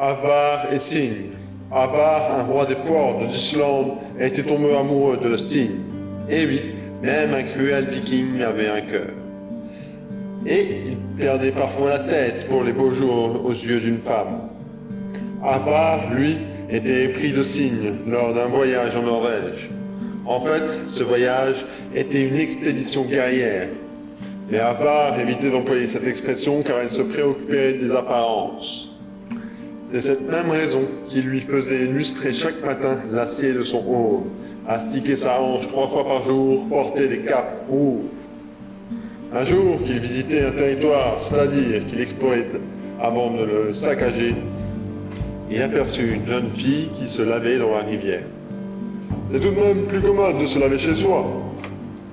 Avvar et Sign. Avvar, un roi des forts d'Islande, était tombé amoureux de Sign. Et oui, même un cruel viking avait un cœur. Et il perdait parfois la tête pour les beaux jours aux yeux d'une femme. Avvar, lui, était épris de Sign lors d'un voyage en Norvège. En fait, ce voyage était une expédition guerrière. Mais Avvar évitait d'employer cette expression car elle se préoccupait des apparences. C'est cette même raison qui lui faisait lustrer chaque matin l'acier de son auge, astiquer sa hanche 3 fois par jour, porter des capes rouges. Un jour qu'il visitait un territoire, c'est-à-dire qu'il explorait avant de le saccager, il aperçut une jeune fille qui se lavait dans la rivière. « C'est tout de même plus commode de se laver chez soi »,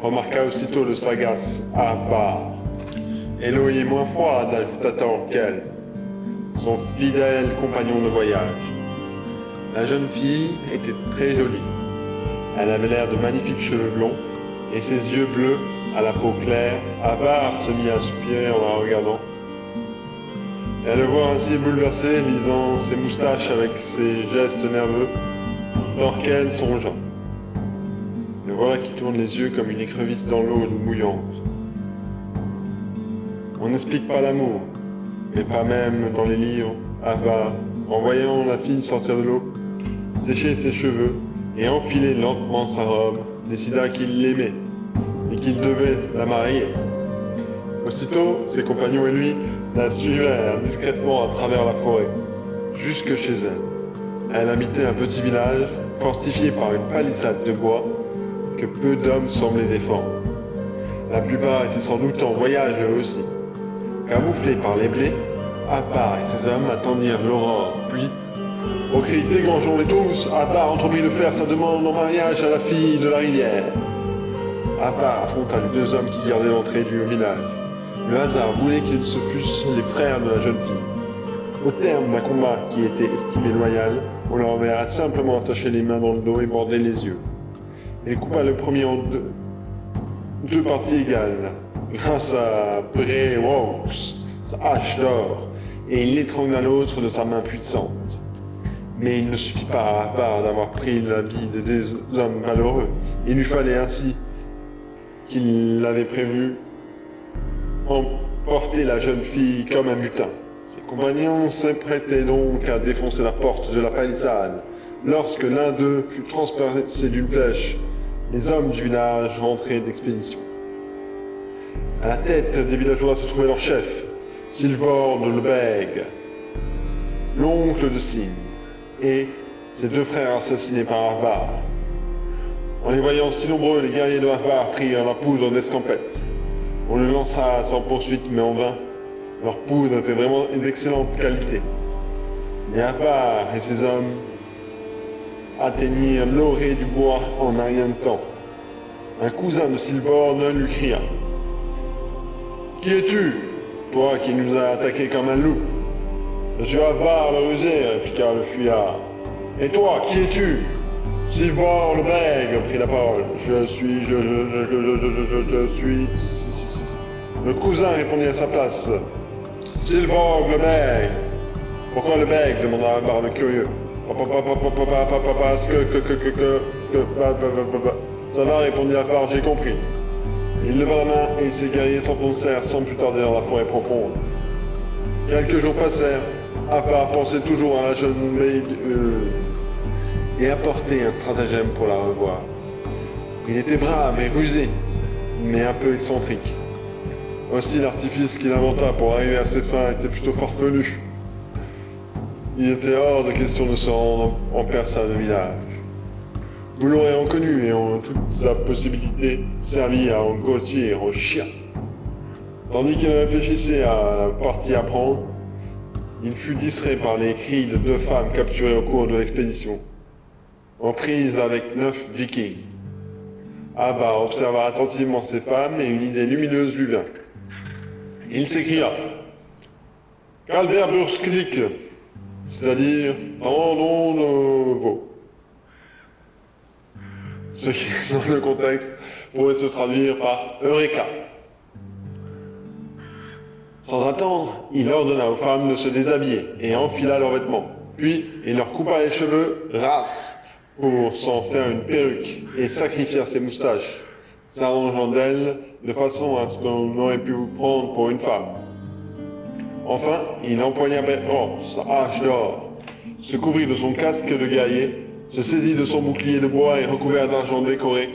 remarqua aussitôt le sagace Avvar. « Et l'eau y est moins froide », ajouta-t-on qu'elle, son fidèle compagnon de voyage. La jeune fille était très jolie. Elle avait l'air de magnifiques cheveux blonds et ses yeux bleus à la peau claire. Avvar se mit à soupirer en la regardant. Et le voir ainsi bouleversé, lisant ses moustaches avec ses gestes nerveux, Thorkel songea. Le voilà qui tourne les yeux comme une écrevisse dans l'eau mouillante. On n'explique pas l'amour, mais pas même dans les livres. Avvar, en voyant la fille sortir de l'eau, sécher ses cheveux et enfiler lentement sa robe, décida qu'il l'aimait et qu'il devait la marier. Aussitôt, ses compagnons et lui la suivèrent discrètement à travers la forêt, jusque chez elle. Elle habitait un petit village, fortifié par une palissade de bois que peu d'hommes semblaient défendre. La plupart étaient sans doute en voyage eux aussi. Camouflés par les blés, Avvar et ses hommes attendirent l'aurore, puis, au cri « Dégrangeons-les tous !» Avvar entreprit de faire sa demande en mariage à la fille de la rivière. Avvar affronta les 2 hommes qui gardaient l'entrée du village. Le hasard voulait qu'ils se fussent les frères de la jeune fille. Au terme d'un combat qui était estimé loyal, on leur avait simplement attaché les mains dans le dos et bordé les yeux. Il coupa le premier en deux parties égales, grâce à Brewaux, sa hache d'or, et il étrangla l'autre de sa main puissante. Mais il ne suffit pas à Avvar d'avoir pris la vie de 2 hommes malheureux. Il lui fallait ainsi qu'il l'avait prévu emporter la jeune fille comme un butin. Ses compagnons s'apprêtaient donc à défoncer la porte de la palissade. Lorsque l'un d'eux fut transpercé d'une flèche, les hommes du village rentraient d'expédition. À la tête des villageois se trouvait leur chef, Silvor de Lebeg, l'oncle de Sign, et ses 2 frères assassinés par Avvar. En les voyant si nombreux, les guerriers de Avvar prirent la poudre d'escampette. On le lança sans poursuite, mais en vain. Leur poudre était vraiment d'excellente qualité. Mais Avvar et ses hommes atteignirent l'orée du bois en un rien de temps. Un cousin de Silvor lui cria « Qui es-tu, toi qui nous as attaqués comme un loup ?»« Je suis Avvar le rusé, répliqua le fuyard. Et toi, qui es-tu ?»« Silvor le bègue, prit la parole. Je suis. Le cousin répondit à sa place. Silvor le bègue. Pourquoi le bègue demanda Avvar le curieux. Parce que. Ça va, répondit Avvar, j'ai compris. Il leva la main et ses guerriers s'enfoncèrent sans plus tarder dans la forêt profonde. Quelques jours passèrent. Avvar pensait toujours à la jeune et apportait un stratagème pour la revoir. Il était brave et rusé, mais un peu excentrique. Aussi l'artifice qu'il inventa pour arriver à ses fins était plutôt farfelu. Il était hors de question de se rendre en personne au village. Vous l'aurez reconnu et en toute sa possibilité servi à engloutir au chien. Tandis qu'il réfléchissait à la partie à prendre, il fut distrait par les cris de 2 femmes capturées au cours de l'expédition, en prise avec 9 vikings. Avvar observa attentivement ces femmes et une idée lumineuse lui vint. Il s'écria « Kalverbursklik », c'est-à-dire « Tendons nos veaux ». Ce qui, dans le contexte, pourrait se traduire par « Eureka ». Sans attendre, il ordonna aux femmes de se déshabiller et enfila leurs vêtements. Puis, il leur coupa les cheveux ras pour s'en faire une perruque et sacrifia ses moustaches, s'arrangeant d'elles de façon à ce qu'on aurait pu vous prendre pour une femme. Enfin, il empoigna sa hache d'or, se couvrit de son casque de guerrier, se saisit de son bouclier de bois et recouvert d'argent décoré,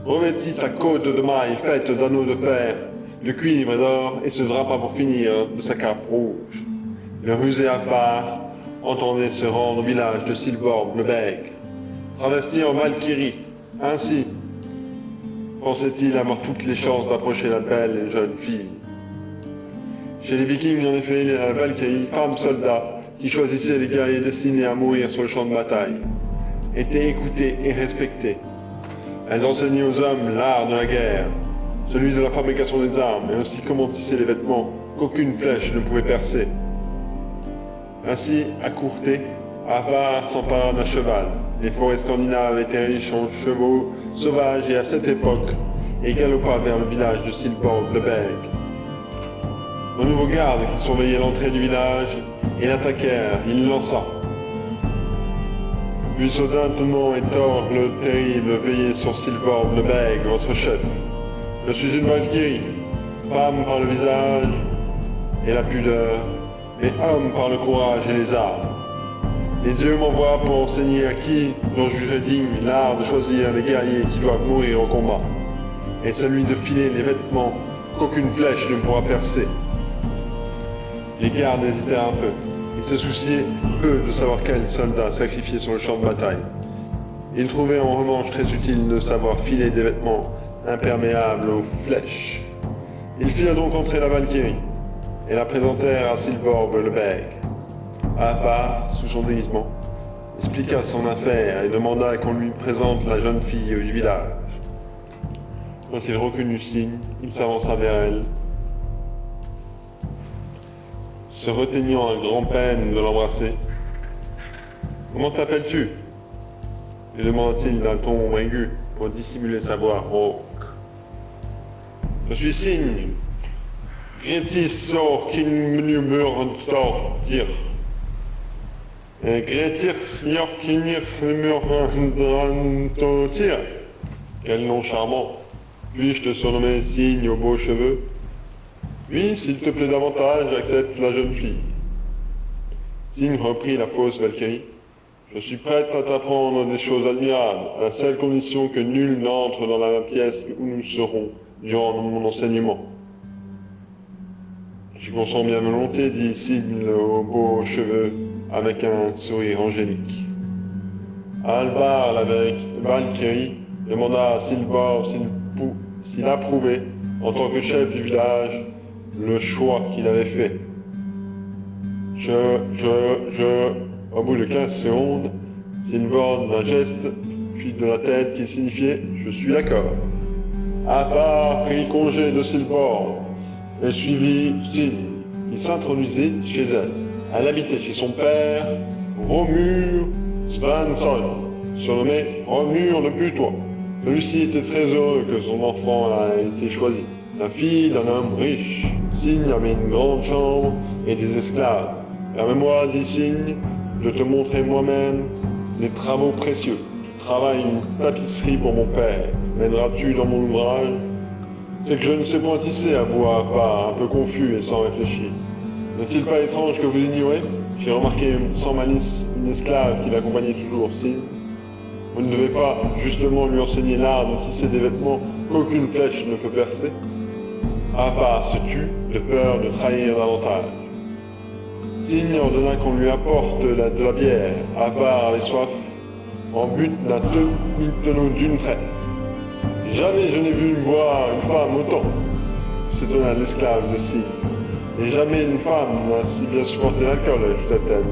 revêtit sa côte de maille faite d'anneaux de fer, de cuivre et d'or, et se drapa pour finir de sa cape rouge. Le rusé Afar entendait se rendre au village de Silborg le Bègue, travesti en Valkyrie. Ainsi pensait-il avoir toutes les chances d'approcher la belle et jeune fille. Chez les Vikings, en effet, il y a la Valkyrie, femme soldat, qui choisissait les guerriers destinés à mourir sur le champ de bataille, était écoutée et respectée. Elles enseignaient aux hommes l'art de la guerre, celui de la fabrication des armes, et aussi comment tisser les vêtements qu'aucune flèche ne pouvait percer. Ainsi, à Courté, Afar s'empara d'un cheval. Les forêts scandinaves étaient riches en chevaux sauvages et à cette époque, il galopa vers le village de Silborg le Bègue. De nouveaux gardes qui surveillaient l'entrée du village et l'attaquèrent, il lança. Puis soudainement et Thor le terrible veillait sur Silborg le Bègue, votre chef. Je suis une Valkyrie, femme par le visage et la pudeur, mais homme par le courage et les armes. Les dieux m'envoient pour enseigner à qui dont jugerait digne l'art de choisir les guerriers qui doivent mourir au combat, et celui de filer les vêtements qu'aucune flèche ne pourra percer. Les gardes hésitèrent un peu. Ils se souciaient peu de savoir quels soldats sacrifier sur le champ de bataille. Ils trouvaient en revanche très utile de savoir filer des vêtements imperméables aux flèches. Ils firent donc entrer la Valkyrie et la présentèrent à Silborg le Bègue. Afar, sous son déguisement, expliqua son affaire et demanda qu'on lui présente la jeune fille du village. Quand il reconnut Signe, il s'avança vers elle, se reteignant à grand-peine de l'embrasser. « Comment t'appelles-tu » lui demanda-t-il d'un ton aigu pour dissimuler sa voix rauque. « Je suis Signe, Grétis sort qu'il murmure dire. Grétir snior qu'il murmure dire. Quel nom charmant. Puis-je te surnommer Signe aux beaux cheveux? Oui, s'il te plaît davantage, accepte la jeune fille. Signe reprit la fausse Valkyrie. Je suis prête à t'apprendre des choses admirables, à la seule condition que nul n'entre dans la pièce où nous serons durant mon enseignement. Je consens bien volontiers, dit Signe aux beaux cheveux, avec un sourire angélique. Alvar, la Valkyrie, demanda à Silborg s'il approuvait, en tant que chef du village, le choix qu'il avait fait. Au bout de 15 secondes, Silborg d'un geste fit de la tête qui signifiait « Je suis d'accord ». Afar prit congé de Silborg et suivit Signe, qui s'introduisit chez elle. Elle habitait chez son père, Romur Svansson, surnommé Romur le Putois. Celui-ci était très heureux que son enfant ait été choisi. La fille d'un homme riche. Signe avait une grande chambre et des esclaves. Permets-moi, dit Signe, de te montrer moi-même les travaux précieux. Je travaille une tapisserie pour mon père. M'aideras-tu dans mon ouvrage? C'est que je ne sais point tisser, avoua Afar, un peu confus et sans réfléchir. N'est-il pas étrange que vous ignorez? Fit remarquer sans malice une esclave qui l'accompagnait toujours, Signe. Vous ne devez pas justement lui enseigner l'art de tisser des vêtements qu'aucune flèche ne peut percer? Afar se tut, de peur de trahir davantage. Signe ordonna qu'on lui apporte de la bière. Afar avait soif, en but d'un demi-tonneau d'une traite. Jamais je n'ai vu boire une femme autant, s'étonna l'esclave de Signe. Et jamais une femme n'a si bien supporté l'alcool, ajouta-t-elle.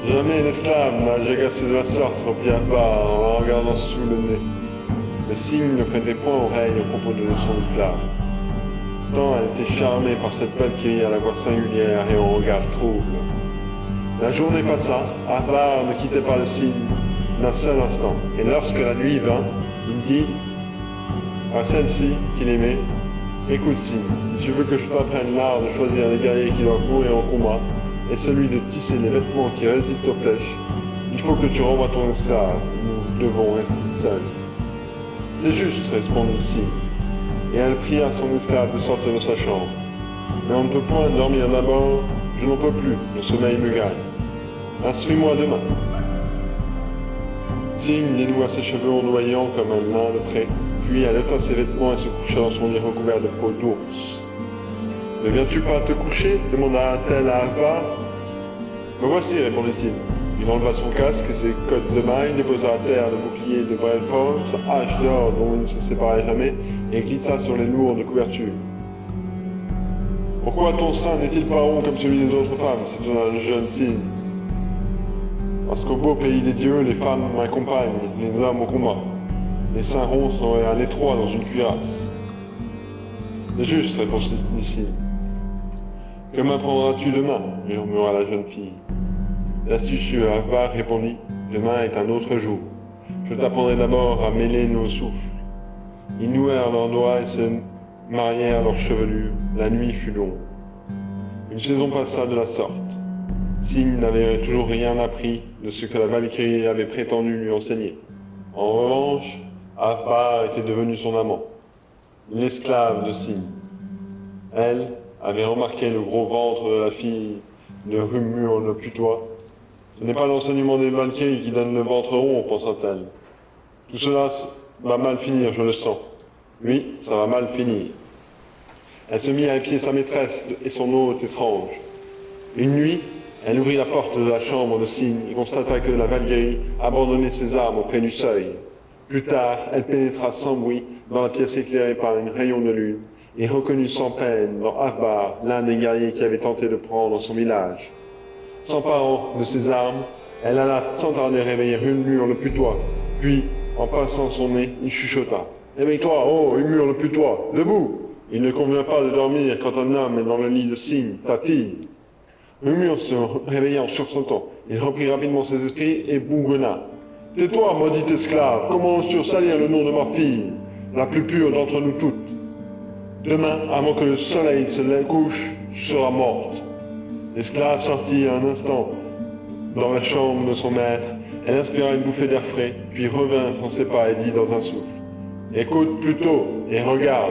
Jamais l'esclave n'a jagassé de la sorte, reprit Afar en la regardant sous le nez. Le Signe ne prêtait point oreille aux propos de son esclave. Tant elle était charmée par cette Valkyrie à la voix singulière et au regard trouble. La journée passa, Afar ne quittait pas le Signe d'un seul instant, et lorsque la nuit vint, il dit à celle-ci qu'il aimait, Écoute, Signe, si tu veux que je t'apprenne l'art de choisir les guerriers qui doivent mourir au combat, et celui de tisser les vêtements qui résistent aux flèches, il faut que tu renvoies ton esclave. Nous devons rester seuls. C'est juste, répondit Signe. Et elle pria son esclave de sortir de sa chambre. Mais on ne peut point dormir d'abord, je n'en peux plus, le sommeil me gagne. Suis-moi demain. Signe dénoua ses cheveux ondoyants comme un nain de près, puis elle ôta ses vêtements et se coucha dans son lit recouvert de peau d'ours. « Ne viens-tu pas te coucher » demanda-t-elle à Avbar. « Me voici » répondit-il. Il enleva son casque et ses côtes de mailles, déposa à terre le bouclier de Brelpor, sa hache d'or dont il ne se séparait jamais, et glissa sur les lourdes couvertures. « Pourquoi ton sein n'est-il pas rond comme celui des autres femmes » s'étonna le jeune Signe. « Parce qu'au beau pays des dieux, les femmes m'accompagnent, les hommes au combat. Les seins ronds seraient un étroit dans une cuirasse. »« C'est juste, répondit Signe. « Que m'apprendras-tu demain » murmura la jeune fille. L'astucieux Avvar répondit « Demain est un autre jour. Je t'apprendrai d'abord à mêler nos souffles. » Ils nouèrent leurs doigts et se marièrent leurs chevelures. La nuit fut longue. Une saison passa de la sorte. Signe n'avait toujours rien appris de ce que la Valkyrie avait prétendu lui enseigner. En revanche, Avvar était devenu son amant, l'esclave de Signe. Elle avait remarqué le gros ventre de la fille de Rumur le putois. Ce n'est pas l'enseignement des Valkyries qui donne le ventre rond, pensa-t-elle. Tout cela va mal finir, je le sens. Oui, ça va mal finir. Elle se mit à épier sa maîtresse et son hôte étrange. Une nuit, elle ouvrit la porte de la chambre de Signe et constata que la Valkyrie abandonnait ses armes auprès du seuil. Plus tard, elle pénétra sans bruit dans la pièce éclairée par un rayon de lune et reconnut sans peine dans Avvar l'un des guerriers qui avait tenté de prendre son village. S'emparant de ses armes, elle alla sans tarder réveiller Humur le putois, puis, en passant son nez, il chuchota. « Éveille-toi, oh, Humur le putois, debout ! Il ne convient pas de dormir quand un homme est dans le lit de Signe, ta fille. » Humur se réveilla en sursautant. Il reprit rapidement ses esprits et bougonna. « Tais-toi, maudite esclave, comment oses-tu salir le nom de ma fille, la plus pure d'entre nous toutes? Demain, avant que le soleil se couche, tu seras morte. » L'esclave sortit un instant dans la chambre de son maître. Elle inspira une bouffée d'air frais, puis revint dans ses pas et dit dans un souffle. « Écoute plutôt et regarde.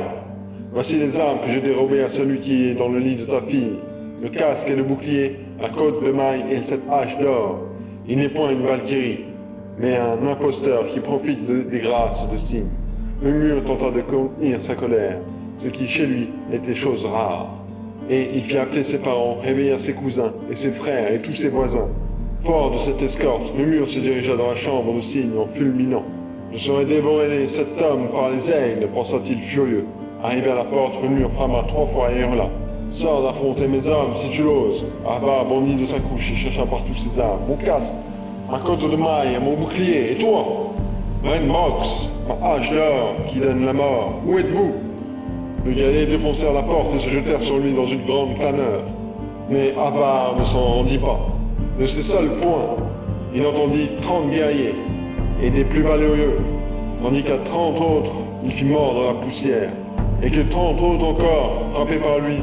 Voici les armes que j'ai dérobées à celui qui est dans le lit de ta fille. Le casque et le bouclier, la côte de maille et cette hache d'or. Il n'est point une Valkyrie, mais un imposteur qui profite des grâces de Signe. » Humur tenta de contenir sa colère, ce qui chez lui était chose rare. Et il fit appeler ses parents, réveilla ses cousins et ses frères et tous ses voisins. Fort de cette escorte, Humur se dirigea dans la chambre de Signe en fulminant. « Je serai dévoré cet homme par les aigles, pensa-t-il furieux. Arrivé à la porte, Humur frappa 3 fois et hurla. « Sors d'affronter mes hommes si tu l'oses !» Avvar bondit de sa couche et chercha partout ses armes. « Mon casque, ma côte de maille, mon bouclier, et toi ?»« Renmox, ma hache d'or qui donne la mort, où êtes-vous » Les guerriers défoncèrent la porte et se jetèrent sur lui dans une grande clameur. Mais Avvar ne s'en rendit pas. De ses seuls poings, il entendit 30 guerriers, et des plus valeureux, tandis qu'à 30 autres, il fit mordre la poussière, et que 30 autres encore, frappés par lui,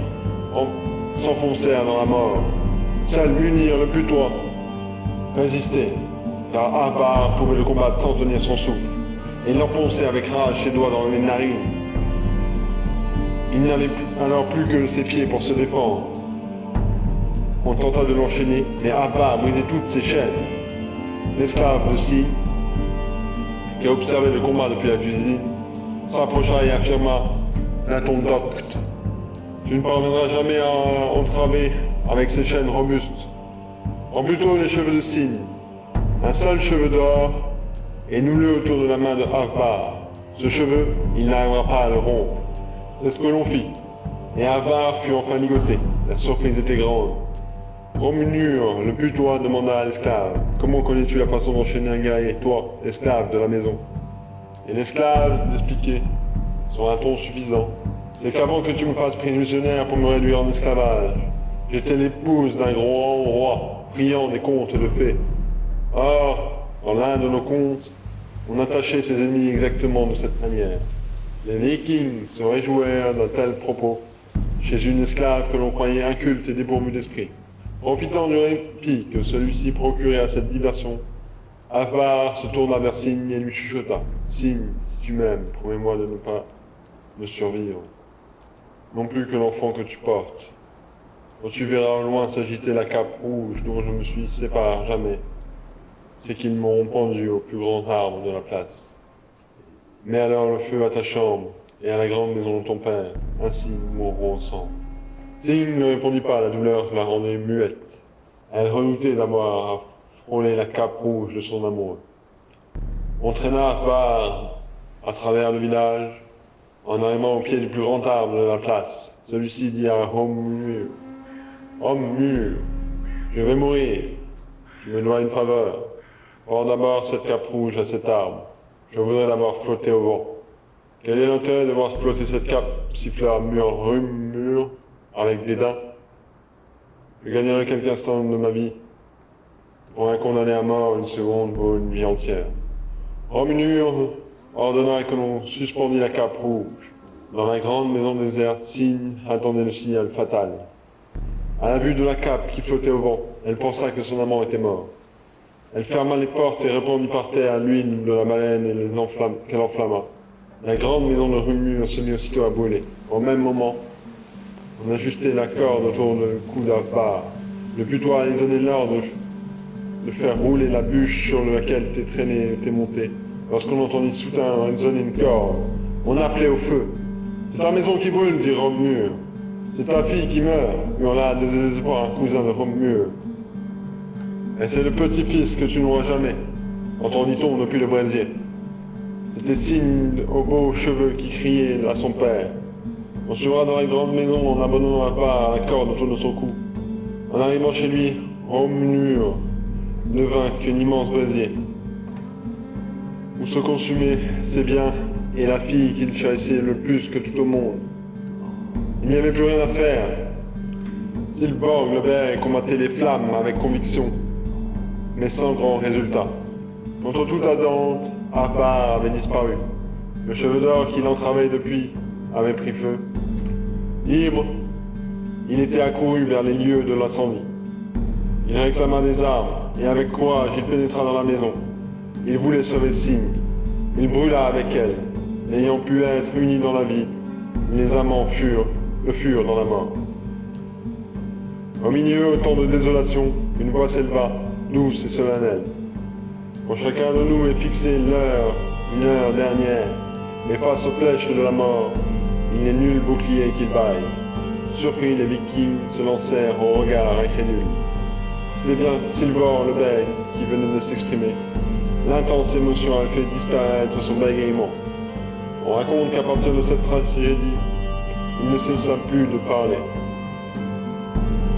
s'enfoncèrent dans la mort. Seul Munir le putois résistait, car Avvar pouvait le combattre sans tenir son souffle, et il enfonçait avec rage ses doigts dans les narines. Il n'avait alors plus que ses pieds pour se défendre. On tenta de l'enchaîner, mais Avvar brisait toutes ses chaînes. L'esclave de Signe, qui observait le combat depuis la cuisine, s'approcha et affirma d'un ton docte. « Tu ne parviendras jamais à entraver avec ces chaînes robustes. Prends plutôt les cheveux de Signe, un seul cheveu d'or, et noue-le autour de la main de Avvar. Ce cheveu, il n'arrivera pas à le rompre. » C'est ce que l'on fit, et Avvar fut enfin ligoté. La surprise était grande. Rumur le putois demanda à l'esclave. « Comment connais-tu la façon d'enchaîner un guerrier, toi, esclave de la maison ?» Et l'esclave d'expliquer, sur un ton suffisant. « C'est qu'avant que tu me fasses prisonnière pour me réduire en esclavage, j'étais l'épouse d'un grand roi, friand des contes de fées. Or, dans l'un de nos contes, on attachait ses ennemis exactement de cette manière. Les Vikings se réjouirent d'un tel propos chez une esclave que l'on croyait inculte et dépourvue d'esprit. Profitant du répit que celui-ci procurait à cette diversion, Afbar se tourna vers Signe et lui chuchota. Signe, si tu m'aimes, promets-moi de ne pas me survivre, non plus que l'enfant que tu portes. Quand tu verras au loin s'agiter la cape rouge dont je me suis séparé jamais, c'est qu'ils m'auront pendu au plus grand arbre de la place. Mets alors le feu à ta chambre et à la grande maison de ton père, ainsi nous mourrons ensemble. Signe ne répondit pas, la douleur la rendait muette. Elle redoutait d'avoir frôlé la cape rouge de son amoureux. On traîna Afbar à travers le village, en arrivant au pied du plus grand arbre de la place. Celui-ci dit à Homme mûr, je vais mourir, tu me dois une faveur. Porte d'abord cette cape rouge à cet arbre. Je voudrais la voir flotter au vent. Quel est l'intérêt de voir flotter cette cape, siffla mur, avec dédain? Je gagnerai quelques instants de ma vie. Pour un condamné à mort, une seconde vaut une vie entière. Romulur ordonna que l'on suspendît la cape rouge. Dans la grande maison déserte, Signe attendait le signal fatal. À la vue de la cape qui flottait au vent, elle pensa que son amant était mort. Elle ferma les portes et répandit par terre l'huile de la baleine et qu'elle enflamma. La grande maison de Rumur se mit aussitôt à brûler. Au même moment, on ajustait la corde autour du cou d'Afbar. Le putois allait donner l'ordre de faire rouler la bûche sur laquelle était traîné était monté. Lorsqu'on entendit soudain résonner une corde, on appelait au feu. « C'est ta maison qui brûle, dit Rumur. C'est ta fille qui meurt, hurla à désespoir un cousin de Rumur. Et c'est le petit-fils que tu n'auras jamais, entendit-on depuis le brasier. C'était Signe aux beaux cheveux qui criait à son père. On suivra dans la grande maison en abandonnant Afbar à la corde autour de son cou. En arrivant chez lui, Romulur ne vint qu'un immense brasier, où se consumaient ses biens et la fille qu'il chérissait le plus que tout au monde. Il n'y avait plus rien à faire. Silborg le Berg combattait les flammes avec conviction, mais sans grand résultat. Contre toute attente, Afbar avait disparu. Le cheveu d'or qui l'entravait depuis avait pris feu. Libre, il était accouru vers les lieux de l'incendie. Il réclama des armes, et avec courage il pénétra dans la maison. Il voulait sauver Signe. Il brûla avec elle. Ayant pu être unis dans la vie, les amants le furent dans la mort. Au milieu, au temps de désolation, une voix s'éleva, douce et solennelle. Pour chacun de nous est fixée l'heure, une heure dernière, et face aux flèches de la mort, il n'est nul bouclier qu'il baille. Surpris, les Vikings se lancèrent au regard incrédule. C'était bien Silvor le Bègue qui venait de s'exprimer. L'intense émotion avait fait disparaître son bégaiement. On raconte qu'à partir de cette tragédie, il ne cessa plus de parler.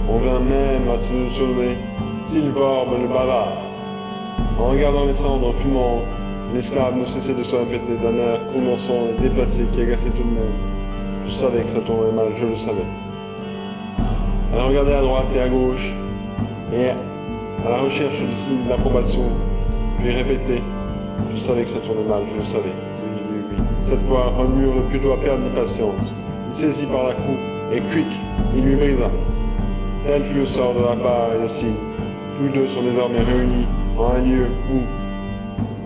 On vint même à se surnommer Silvor le Bavard. En regardant les cendres fumantes, l'esclave ne cessait de se répéter d'un air condensant et déplacé qui agaçait tout le monde. Je savais que ça tournerait mal, je le savais. Elle regardait à droite et à gauche, et à la recherche du signe d'approbation, puis répétait « Je savais que ça tournait mal, je le savais. » Oui. Cette fois, Romur le putois perdit patience. Il saisit par la croupe, et quick, il lui brisa. Tel fut le sort de Afbar et de Signe. Tous deux sont désormais réunis en un lieu où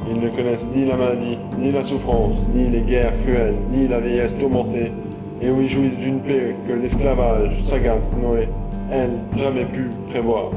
ils ne connaissent ni la maladie, ni la souffrance, ni les guerres cruelles, ni la vieillesse tourmentée, et où ils jouissent d'une paix que l'esclavage sagace n'aurait, elle, jamais pu prévoir.